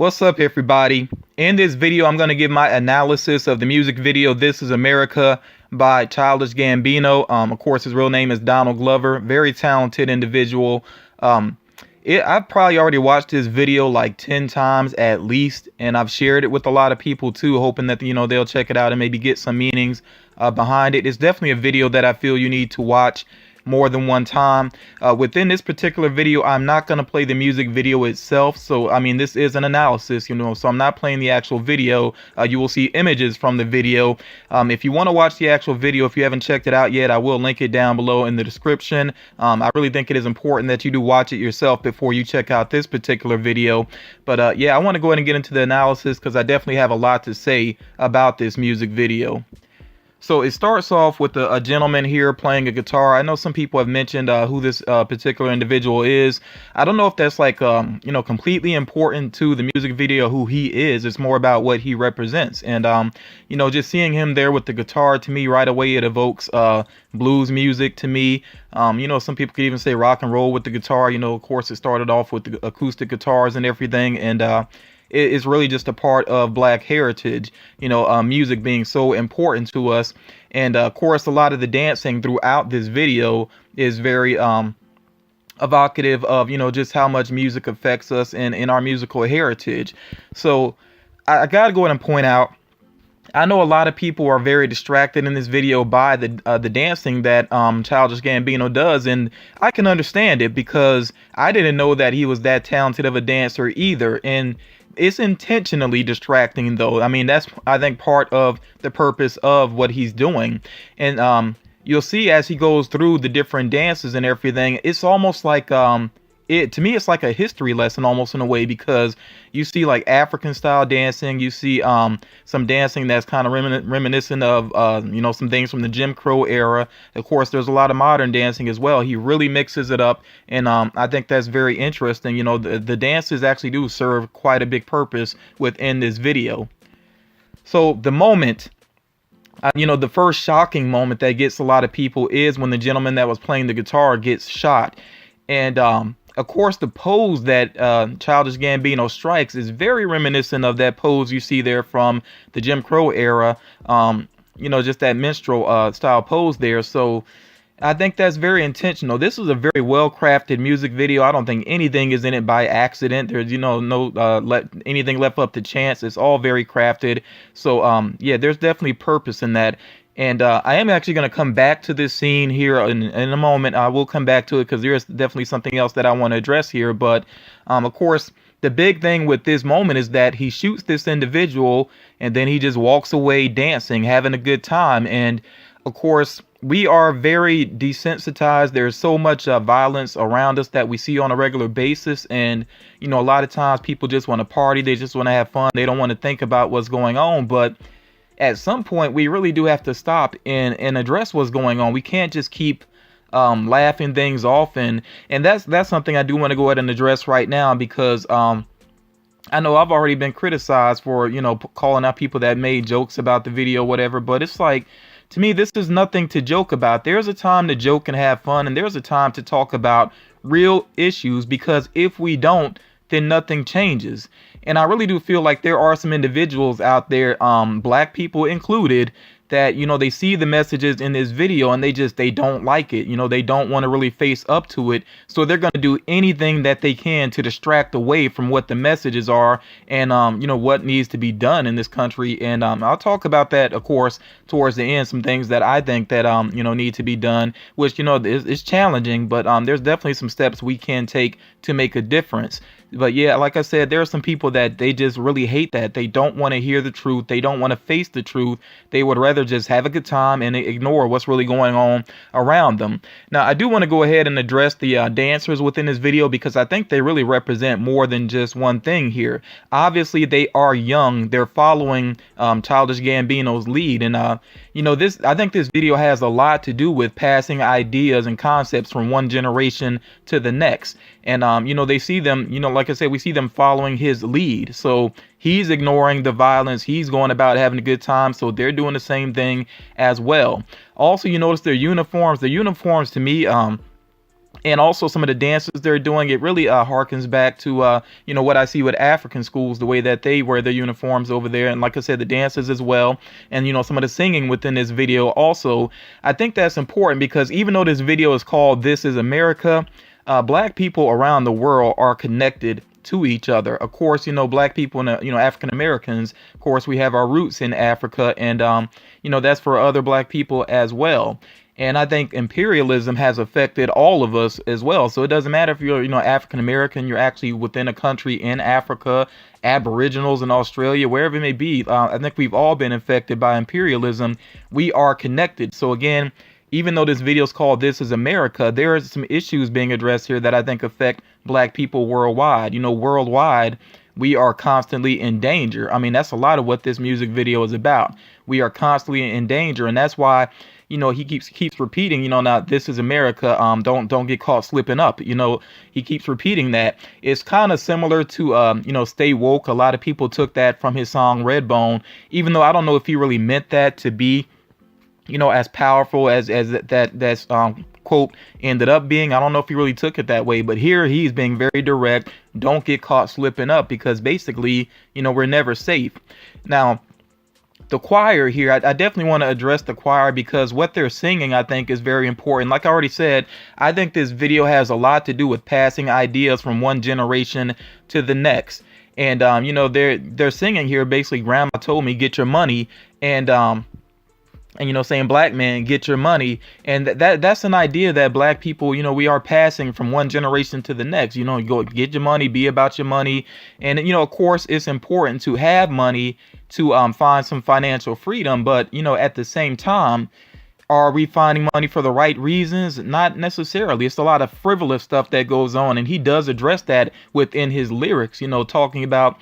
What's up, everybody? In this video, I'm going to give my analysis of the music video This Is America by Childish Gambino. Of course, his real name is Donald Glover. Very talented individual. I've probably already watched this video like 10 times at least, and I've shared it with a lot of people too, hoping that, they'll check it out and maybe get some meanings behind it. It's definitely a video that I feel you need to watch more than one time. Within this particular video, I'm not going to play the music video itself. So, I mean, this is an analysis, so I'm not playing the actual video. You will see images from the video. If you want to watch the actual video, if you haven't checked it out yet, I will link it down below in the description. I really think it is important that you do watch it yourself before you check out this particular video. But yeah, I want to go ahead and get into the analysis because I definitely have a lot to say about this music video. So it starts off with a gentleman here playing a guitar. I know some people have mentioned who this particular individual is. I don't know if that's like, completely important to the music video who he is. It's more about what he represents. And, just seeing him there with the guitar, to me, right away, it evokes blues music to me. Some people could even say rock and roll with the guitar. Of course, it started off with the acoustic guitars and everything. And it's really just a part of Black heritage, music being so important to us. And of course, a lot of the dancing throughout this video is very evocative of, just how much music affects us in our musical heritage. So I gotta go ahead and point out, I know a lot of people are very distracted in this video by the dancing that Childish Gambino does, and I can understand it because I didn't know that he was that talented of a dancer either. And it's intentionally distracting, though. I mean, that's, I think, part of the purpose of what he's doing. And you'll see as he goes through the different dances and everything, it's almost like to me, it's like a history lesson almost in a way, because you see like African style dancing, you see some dancing that's kind of reminiscent of some things from the Jim Crow era. Of course, there's a lot of modern dancing as well. He really mixes it up, and I think that's very interesting. The dances actually do serve quite a big purpose within this video. So the moment, the first shocking moment that gets a lot of people is when the gentleman that was playing the guitar gets shot. And of course, the pose that Childish Gambino strikes is very reminiscent of that pose you see there from the Jim Crow era, just that minstrel style pose there. So I think that's very intentional. This is a very well-crafted music video. I don't think anything is in it by accident. There's, anything left up to chance. It's all very crafted. So, yeah, there's definitely purpose in that. And I am actually going to come back to this scene here in a moment. I will come back to it because there is definitely something else that I want to address here. But, of course, the big thing with this moment is that he shoots this individual and then he just walks away dancing, having a good time. And, of course, we are very desensitized. There's so much violence around us that we see on a regular basis. And, a lot of times people just want to party. They just want to have fun. They don't want to think about what's going on. But at some point, we really do have to stop and address what's going on. We can't just keep laughing things off. And that's something I do want to go ahead and address right now, because I know I've already been criticized for, calling out people that made jokes about the video, whatever. But it's like, to me, this is nothing to joke about. There's a time to joke and have fun, and there's a time to talk about real issues, because if we don't, then nothing changes. And I really do feel like there are some individuals out there, Black people included, that, they see the messages in this video and they don't like it. They don't want to really face up to it. So they're going to do anything that they can to distract away from what the messages are and, what needs to be done in this country. And I'll talk about that, of course, towards the end, some things that I think that, need to be done, which, is challenging. But there's definitely some steps we can take to make a difference. But yeah, like I said, there are some people that they just really hate that. They don't want to hear the truth. They don't want to face the truth. They would rather just have a good time and ignore what's really going on around them. Now, I do want to go ahead and address the dancers within this video, because I think they really represent more than just one thing here. Obviously, they are young. They're following Childish Gambino's lead. And, I think this video has a lot to do with passing ideas and concepts from one generation to the next. And, they see them, like I said, we see them following his lead. So he's ignoring the violence. He's going about having a good time. So they're doing the same thing as well. Also, you notice their uniforms. The uniforms to me, and also some of the dances they're doing. It really harkens back to what I see with African schools, the way that they wear their uniforms over there, and like I said, the dances as well, and some of the singing within this video also. I think that's important because even though this video is called "This Is America," black people around the world are connected to each other. Of course, black people and African Americans, of course, we have our roots in Africa, and that's for other black people as well. And I think imperialism has affected all of us as well. So it doesn't matter if you're, African American, you're actually within a country in Africa, Aboriginals in Australia, wherever it may be. I think we've all been affected by imperialism. We are connected. So again, even though this video is called "This Is America," there are some issues being addressed here that I think affect black people worldwide. Worldwide, we are constantly in danger. I mean, that's a lot of what this music video is about. We are constantly in danger, and that's why he keeps repeating, now this is America. Don't get caught slipping up. He keeps repeating that. It's kind of similar to Stay Woke. A lot of people took that from his song Redbone, even though I don't know if he really meant that to be as powerful as that's quote ended up being. I don't know if he really took it that way, but here he's being very direct. Don't get caught slipping up, because basically, we're never safe. Now, the choir here, I definitely want to address the choir, because what they're singing, I think, is very important. Like I already said, I think this video has a lot to do with passing ideas from one generation to the next. And they're singing here basically, "Grandma told me get your money," and saying, "Black man, get your money." And that's an idea that black people, we are passing from one generation to the next. You go get your money, be about your money. And, of course, it's important to have money to find some financial freedom. But, at the same time, are we finding money for the right reasons? Not necessarily. It's a lot of frivolous stuff that goes on. And he does address that within his lyrics, talking about,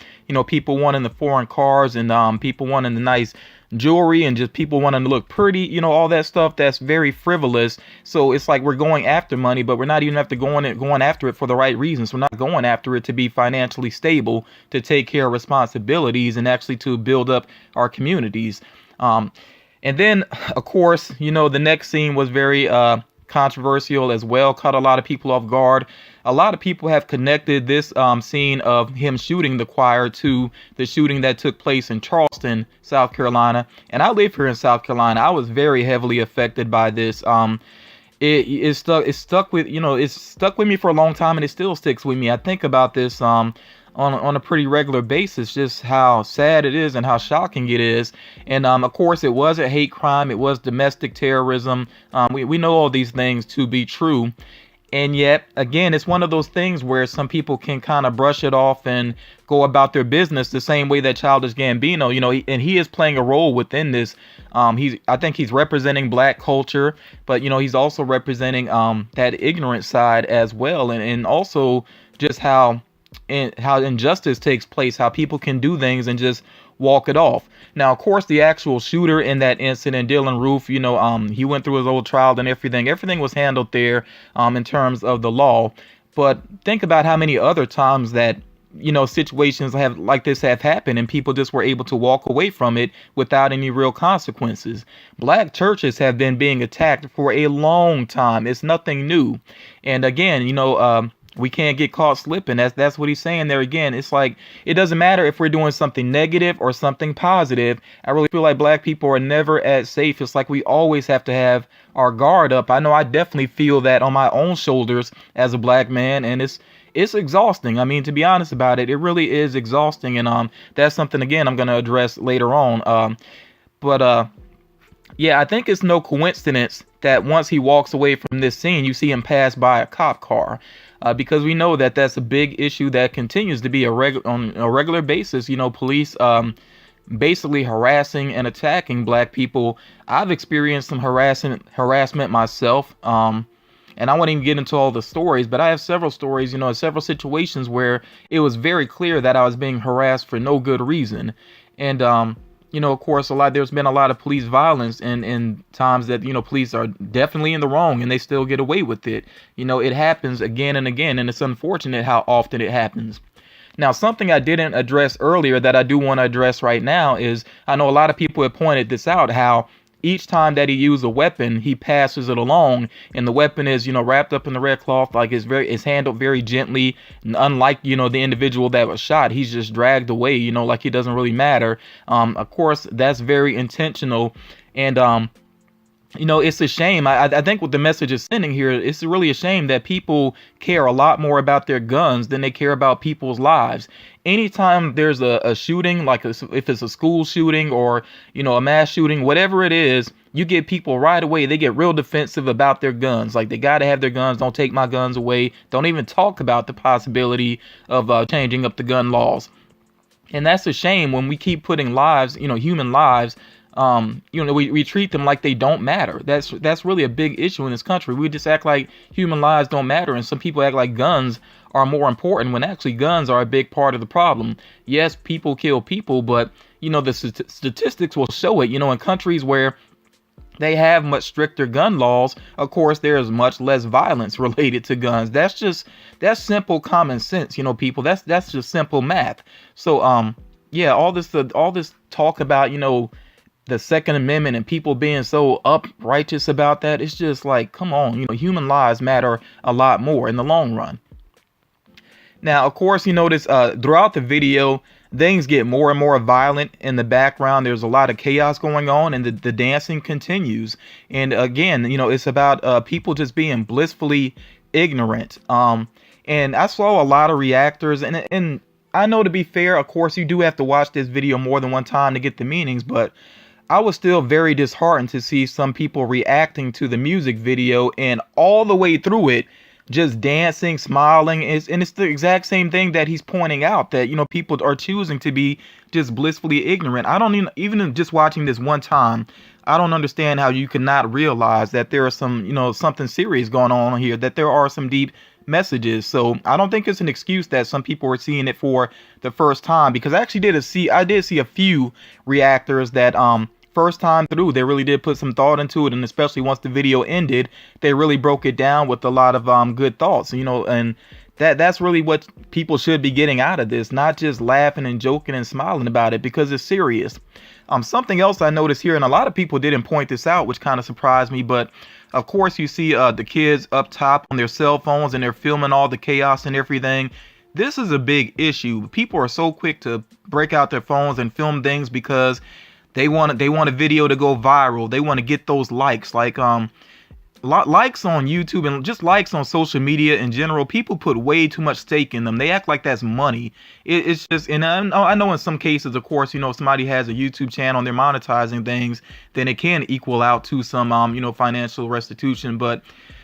people wanting the foreign cars, and people wanting the nice jewelry, and just people wanting to look pretty, all that stuff that's very frivolous. So it's like we're going after money, but we're not even going after it for the right reasons. We're not going after it to be financially stable, to take care of responsibilities, and actually to build up our communities. And then, of course, the next scene was very controversial as well, caught a lot of people off guard. A lot of people have connected this scene of him shooting the choir to the shooting that took place in Charleston, South Carolina. And I live here in South Carolina. I was very heavily affected by this. It's stuck with me for a long time, and it still sticks with me. I think about this on a pretty regular basis, just how sad it is and how shocking it is. And of course, it was a hate crime. It was domestic terrorism. We know all these things to be true. And yet, again, it's one of those things where some people can kind of brush it off and go about their business the same way that Childish Gambino, and he is playing a role within this. I think he's representing black culture, but, he's also representing that ignorant side as well. And also just how injustice takes place, how people can do things and just walk it off. Now, of course, the actual shooter in that incident, Dylan Roof, he went through his old trial and everything. Everything was handled there in terms of the law. But think about how many other times that, situations like this have happened, and people just were able to walk away from it without any real consequences. Black churches have been being attacked for a long time. It's nothing new. And again, we can't get caught slipping. That's what he's saying there again. It's like, it doesn't matter if we're doing something negative or something positive. I really feel like black people are never as safe. It's like we always have to have our guard up. I know I definitely feel that on my own shoulders as a black man, and it's exhausting. I mean, to be honest about it, it really is exhausting. And that's something, again, I'm going to address later on. Yeah, I think it's no coincidence that once he walks away from this scene, you see him pass by a cop car. Because we know that that's a big issue that continues to be on a regular basis. Police basically harassing and attacking black people. I've experienced some harassment myself. And I won't even get into all the stories, but I have several stories, several situations where it was very clear that I was being harassed for no good reason. And of course, there's been a lot of police violence in times that, police are definitely in the wrong and they still get away with it. It happens again and again, and it's unfortunate how often it happens. Now, something I didn't address earlier that I do want to address right now is, I know a lot of people have pointed this out, how each time that he uses a weapon, he passes it along, and the weapon is, wrapped up in the red cloth, like it's handled very gently. And unlike, the individual that was shot, he's just dragged away, like it doesn't really matter. Of course, that's very intentional, and it's a shame. I think what the message is sending here, it's really a shame that people care a lot more about their guns than they care about people's lives. Anytime there's a shooting, like if it's a school shooting or, a mass shooting, whatever it is, you get people right away. They get real defensive about their guns. Like, they got to have their guns. Don't take my guns away. Don't even talk about the possibility of changing up the gun laws. And that's a shame when we keep putting lives, human lives, we treat them like they don't matter. That's really a big issue in this country. We just act like human lives don't matter, and some people act like guns are more important when actually guns are a big part of the problem. Yes, people kill people, but the statistics will show it. In countries where they have much stricter gun laws, of course, there is much less violence related to guns. That's simple common sense, people. That's just simple math. So yeah, all this talk about, the Second Amendment and people being so uprighteous about that, it's just like, come on, human lives matter a lot more in the long run. Now, of course, you notice throughout the video, things get more and more violent in the background. There's a lot of chaos going on, and the dancing continues. And again, it's about people just being blissfully ignorant. And I saw a lot of reactors, and I know, to be fair, of course, you do have to watch this video more than one time to get the meanings, but I was still very disheartened to see some people reacting to the music video and all the way through it, just dancing, smiling. And it's the exact same thing that he's pointing out, that, people are choosing to be just blissfully ignorant. I don't even just watching this one time, I don't understand how you cannot realize that there are some, something serious going on here, that there are some deep messages. So I don't think it's an excuse that some people were seeing it for the first time, because I did see a few reactors that first time through, they really did put some thought into it, and especially once the video ended, they really broke it down with a lot of good thoughts, and that's really what people should be getting out of this, not just laughing and joking and smiling about it, because it's serious. Something else I noticed here, and a lot of people didn't point this out, which kind of surprised me, but of course you see the kids up top on their cell phones, and they're filming all the chaos and everything. This is a big issue. People are so quick to break out their phones and film things because they want a video to go viral. They want to get those likes, like likes on YouTube and just likes on social media in general. People put way too much stake in them. They act like that's money. It's just, and I know in some cases, of course, if somebody has a YouTube channel and they're monetizing things, then it can equal out to some financial restitution. But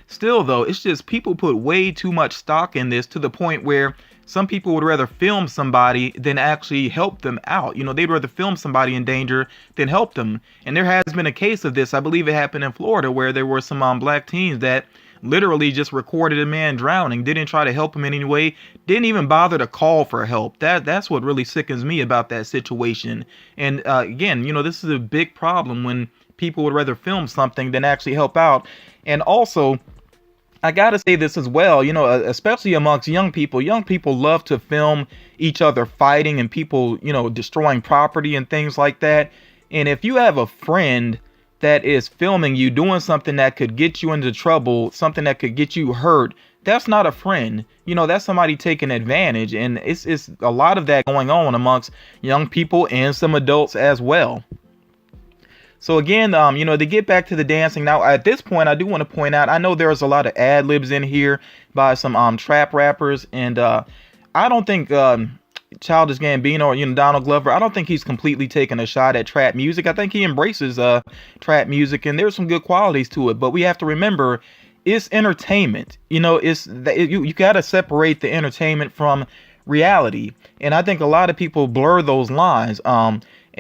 still, though, it's just people put way too much stock in this, to the point where some people would rather film somebody than actually help them out. They'd rather film somebody in danger than help them. And there has been a case of this. I believe it happened in Florida, where there were some black teens that literally just recorded a man drowning, didn't try to help him in any way, didn't even bother to call for help. That's what really sickens me about that situation. And again, this is a big problem when people would rather film something than actually help out. And also, I gotta say this as well, especially amongst young people. Young people love to film each other fighting and people, destroying property and things like that. And if you have a friend that is filming you doing something that could get you into trouble, something that could get you hurt, that's not a friend. That's somebody taking advantage. And it's a lot of that going on amongst young people and some adults as well. So again, to get back to the dancing, now at this point, I do want to point out, I know there's a lot of ad libs in here by some trap rappers, and I don't think Childish Gambino or Donald Glover, I don't think he's completely taken a shot at trap music. I think he embraces trap music, and there's some good qualities to it. But we have to remember, it's entertainment. You got to separate the entertainment from reality, and I think a lot of people blur those lines.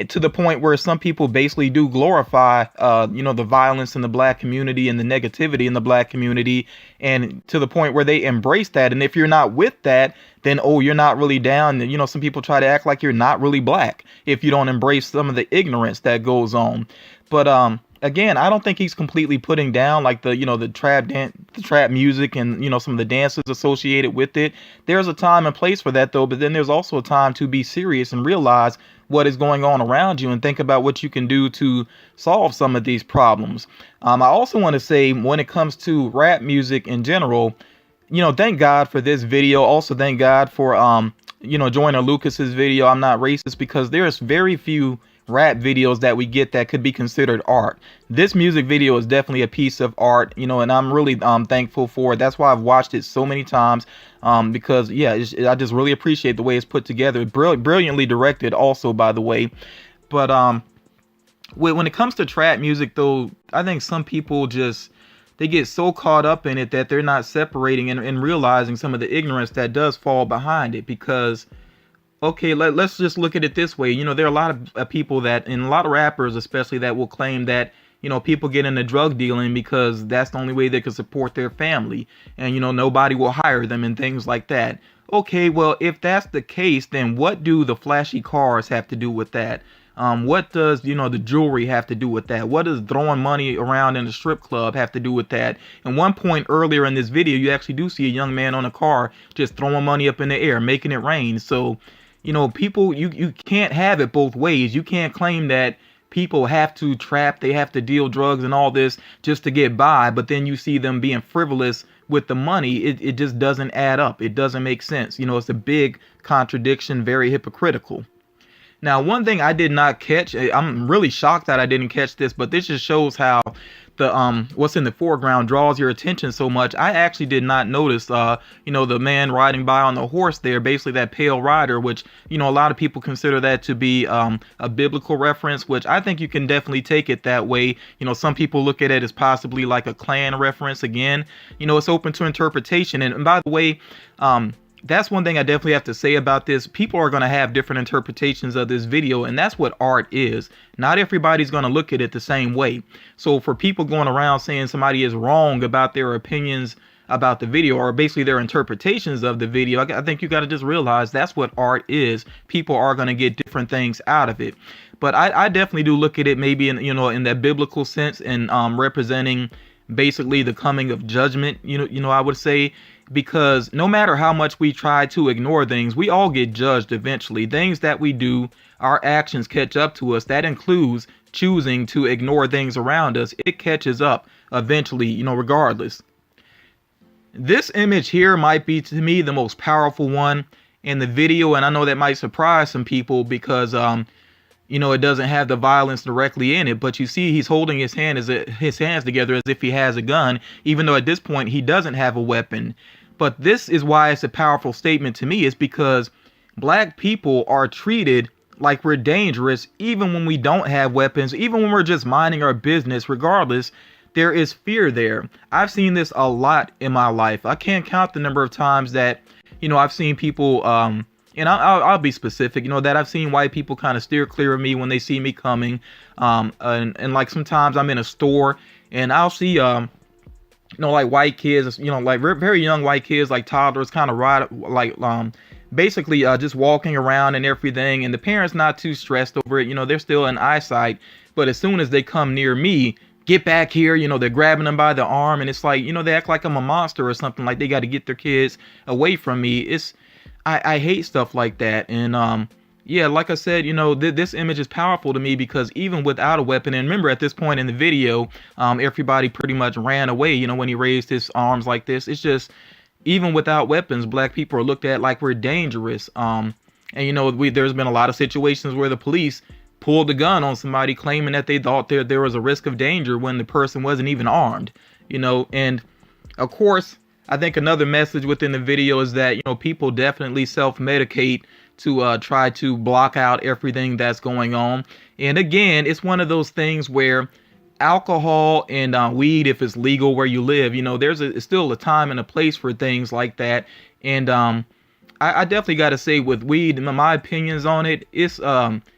To the point where some people basically do glorify, the violence in the black community and the negativity in the black community, and to the point where they embrace that. And if you're not with that, then, you're not really down. Some people try to act like you're not really black if you don't embrace some of the ignorance that goes on. But again, I don't think he's completely putting down like the the trap music and some of the dances associated with it. There's a time and place for that though, but then there's also a time to be serious and realize what is going on around you and think about what you can do to solve some of these problems. I also want to say when it comes to rap music in general, thank God for this video. Also, thank God for Joyner Lucas's video, I'm Not Racist, because there's very few rap videos that we get that could be considered art. This music video is definitely a piece of art, and I'm really thankful for it. That's why I've watched it so many times, because yeah, I just really appreciate the way it's put together. Brilliantly directed also, by the way. But when it comes to trap music though, I think some people they get so caught up in it that they're not separating and realizing some of the ignorance that does fall behind it. Because okay, let's just look at it this way. There are a lot of people that, and a lot of rappers especially, that will claim that, people get into drug dealing because that's the only way they can support their family. And, nobody will hire them and things like that. Okay, well, if that's the case, then what do the flashy cars have to do with that? What does, the jewelry have to do with that? What does throwing money around in a strip club have to do with that? And one point earlier in this video, you actually do see a young man on a car just throwing money up in the air, making it rain. So, people, you can't have it both ways. You can't claim that people have to trap, they have to deal drugs and all this just to get by, but then you see them being frivolous with the money. It just doesn't add up. It doesn't make sense. It's a big contradiction, very hypocritical. Now, one thing I did not catch, I'm really shocked that I didn't catch this, but this just shows how the what's in the foreground draws your attention so much. I actually did not notice the man riding by on the horse there, basically that pale rider, which a lot of people consider that to be a biblical reference, which I think you can definitely take it that way. Some people look at it as possibly like a clan reference. Again, it's open to interpretation. And by the way, that's one thing I definitely have to say about this. People are going to have different interpretations of this video, and that's what art is. Not everybody's going to look at it the same way. So for people going around saying somebody is wrong about their opinions about the video, or basically their interpretations of the video, I think you got to just realize that's what art is. People are going to get different things out of it. But I definitely do look at it maybe in in that biblical sense, and representing basically the coming of judgment, I would say. Because no matter how much we try to ignore things, we all get judged eventually. Things that we do, our actions catch up to us. That includes choosing to ignore things around us. It catches up eventually, regardless. This image here might be, to me, the most powerful one in the video. And I know that might surprise some people because, it doesn't have the violence directly in it, but you see he's holding his hands together as if he has a gun, even though at this point he doesn't have a weapon. But this is why it's a powerful statement to me, is because black people are treated like we're dangerous even when we don't have weapons, even when we're just minding our business. Regardless, there is fear there. I've seen this a lot in my life. I can't count the number of times that I've seen people and I'll be specific, that I've seen white people kind of steer clear of me when they see me coming. And like sometimes I'm in a store and I'll see, like white kids, like very young white kids, like toddlers, kind of ride, like, basically just walking around and everything. And the parents not too stressed over it. They're still in eyesight. But as soon as they come near me, get back here, they're grabbing them by the arm. And it's like, they act like I'm a monster or something, like they got to get their kids away from me. I hate stuff like that. And yeah, like I said, this image is powerful to me because even without a weapon, and remember at this point in the video, everybody pretty much ran away, when he raised his arms like this. It's just, even without weapons, black people are looked at like we're dangerous. And there's been a lot of situations where the police pulled the gun on somebody claiming that they thought there was a risk of danger when the person wasn't even armed, and of course, I think another message within the video is that, people definitely self-medicate to try to block out everything that's going on. And again, it's one of those things where alcohol and weed, if it's legal where you live, there's still a time and a place for things like that. And I definitely got to say with weed, my opinions on it, it's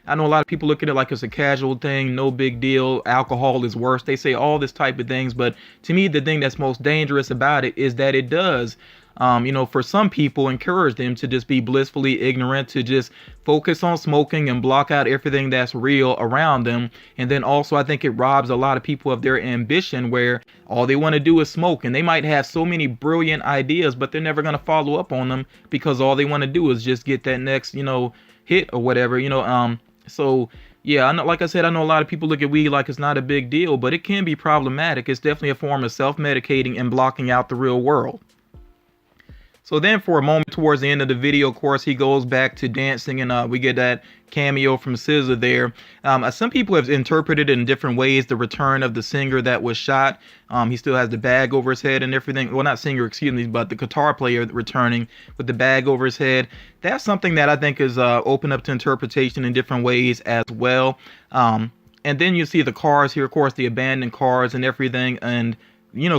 I know a lot of people look at it like it's a casual thing, no big deal. Alcohol is worse. They say all this type of things, but to me, the thing that's most dangerous about it is that it does for some people, encourage them to just be blissfully ignorant, to just focus on smoking and block out everything that's real around them. And then also, I think it robs a lot of people of their ambition, where all they want to do is smoke, and they might have so many brilliant ideas, but they're never going to follow up on them because all they want to do is just get that next, hit or whatever, so yeah, I know, like I said, I know a lot of people look at weed like it's not a big deal, but it can be problematic. It's definitely a form of self-medicating and blocking out the real world. So then for a moment towards the end of the video, of course, he goes back to dancing, and we get that cameo from SZA there. Some people have interpreted it in different ways, the return of the singer that was shot. He still has the bag over his head and everything. Well, not singer, excuse me, but the guitar player returning with the bag over his head. That's something that I think is open up to interpretation in different ways as well. And then you see the cars here, of course, the abandoned cars and everything, and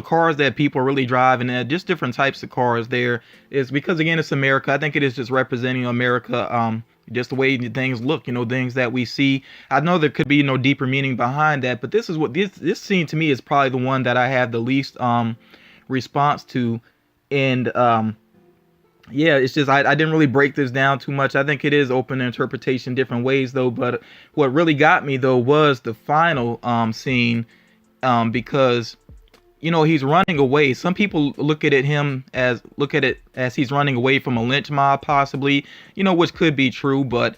cars that people are really driving, and just different types of cars there. Is because, again, it's America. I think it is just representing America, just the way things look, things that we see. I know there could be no deeper meaning behind that, but this is what this scene to me is probably the one that I have the least response to. And yeah, it's just I didn't really break this down too much. I think it is open to interpretation different ways though, but what really got me though was the final scene, because he's running away. Some people look at it as he's running away from a lynch mob, possibly, which could be true, but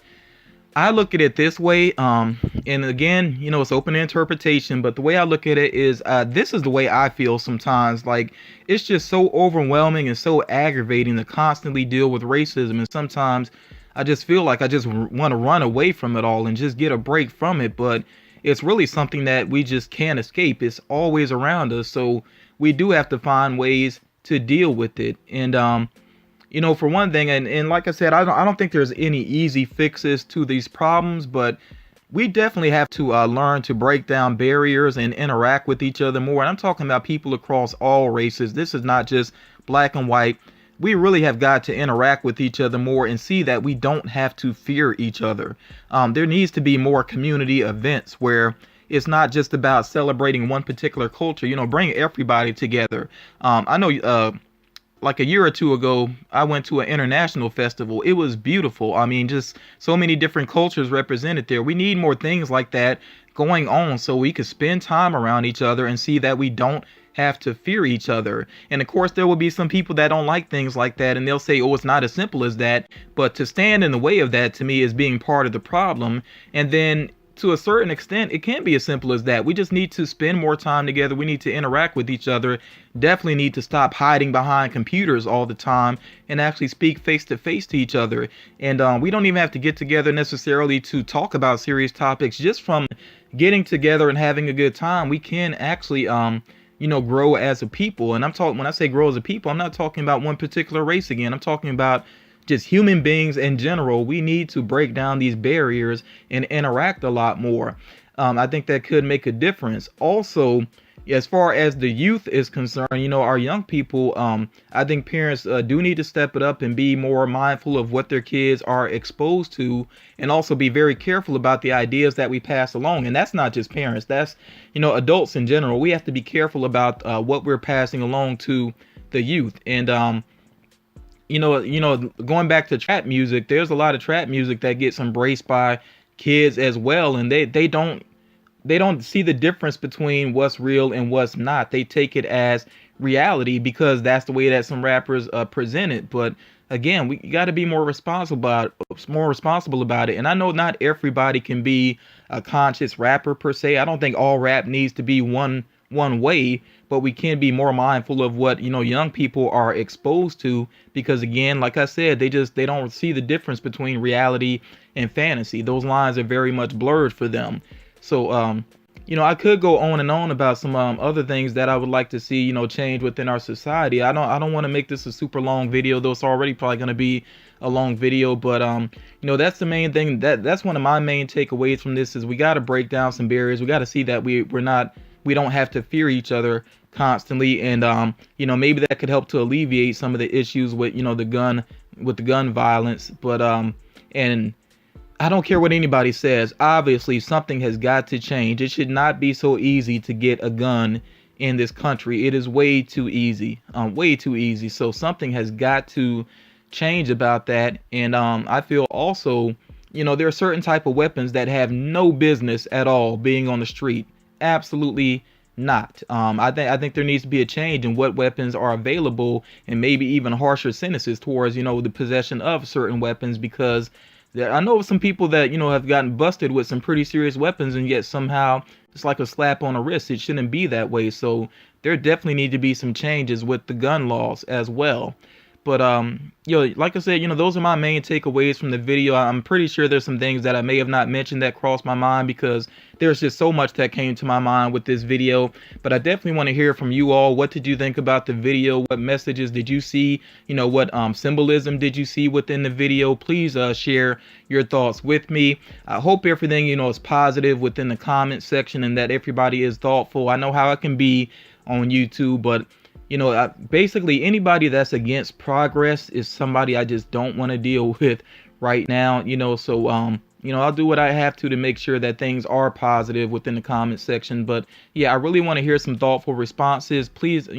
I look at it this way. And again, it's open to interpretation, but the way I look at it is, this is the way I feel sometimes. Like, it's just so overwhelming and so aggravating to constantly deal with racism. And sometimes I just feel like I just want to run away from it all and just get a break from it. But it's really something that we just can't escape. It's always around us. So we do have to find ways to deal with it. And, for one thing, and like I said, I don't think there's any easy fixes to these problems, but we definitely have to learn to break down barriers and interact with each other more. And I'm talking about people across all races. This is not just black and white. We really have got to interact with each other more and see that we don't have to fear each other. There needs to be more community events where it's not just about celebrating one particular culture. Bring everybody together. I know like a year or two ago, I went to an international festival. It was beautiful. I mean, just so many different cultures represented there. We need more things like that going on so we could spend time around each other and see that we don't have to fear each other. And of course, there will be some people that don't like things like that, and they'll say, oh, it's not as simple as that. But to stand in the way of that, to me, is being part of the problem. And then to a certain extent, it can't be as simple as that. We just need to spend more time together. We need to interact with each other. Definitely need to stop hiding behind computers all the time and actually speak face to face to each other. And we don't even have to get together necessarily to talk about serious topics. Just from getting together and having a good time, we can actually grow as a people. And when I say grow as a people, I'm not talking about one particular race again. I'm talking about just human beings in general. We need to break down these barriers and interact a lot more. I think that could make a difference. Also, as far as the youth is concerned, our young people, I think parents do need to step it up and be more mindful of what their kids are exposed to, and also be very careful about the ideas that we pass along. And that's not just parents, that's, adults in general. We have to be careful about what we're passing along to the youth. And, going back to trap music, there's a lot of trap music that gets embraced by kids as well. And they don't see the difference between what's real and what's not. They take it as reality because that's the way that some rappers present it. But again, we got to be more responsible about it. And I know not everybody can be a conscious rapper per se. I don't think all rap needs to be one way, but we can be more mindful of what young people are exposed to, because again, like I said, they don't see the difference between reality and fantasy. Those lines are very much blurred for them. So I could go on and on about some other things that I would like to see change within our society. I don't want to make this a super long video, though it's already probably going to be a long video, but that's the main thing. That's one of my main takeaways from this is we got to break down some barriers. We got to see that we don't have to fear each other constantly, and maybe that could help to alleviate some of the issues with the gun violence. But and I don't care what anybody says, obviously something has got to change. It should not be so easy to get a gun in this country. It is way too easy, way too easy. So something has got to change about that. And I feel also, there are certain type of weapons that have no business at all being on the street. Absolutely not. I think there needs to be a change in what weapons are available, and maybe even harsher sentences towards the possession of certain weapons, because I know some people that have gotten busted with some pretty serious weapons, and yet somehow it's like a slap on the wrist. It shouldn't be that way. So there definitely need to be some changes with the gun laws as well. But like I said, those are my main takeaways from the video. I'm pretty sure there's some things that I may have not mentioned that crossed my mind, because there's just so much that came to my mind with this video. But I definitely want to hear from you all. What did you think about the video? What messages did you see? What symbolism did you see within the video? Please share your thoughts with me. I hope everything is positive within the comment section, and that everybody is thoughtful. I know how it can be on YouTube, but basically anybody that's against progress is somebody I just don't want to deal with right now. So I'll do what I have to make sure that things are positive within the comment section. But yeah, I really want to hear some thoughtful responses. Please,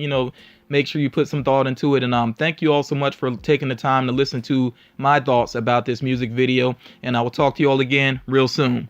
make sure you put some thought into it. And thank you all so much for taking the time to listen to my thoughts about this music video. And I will talk to you all again real soon.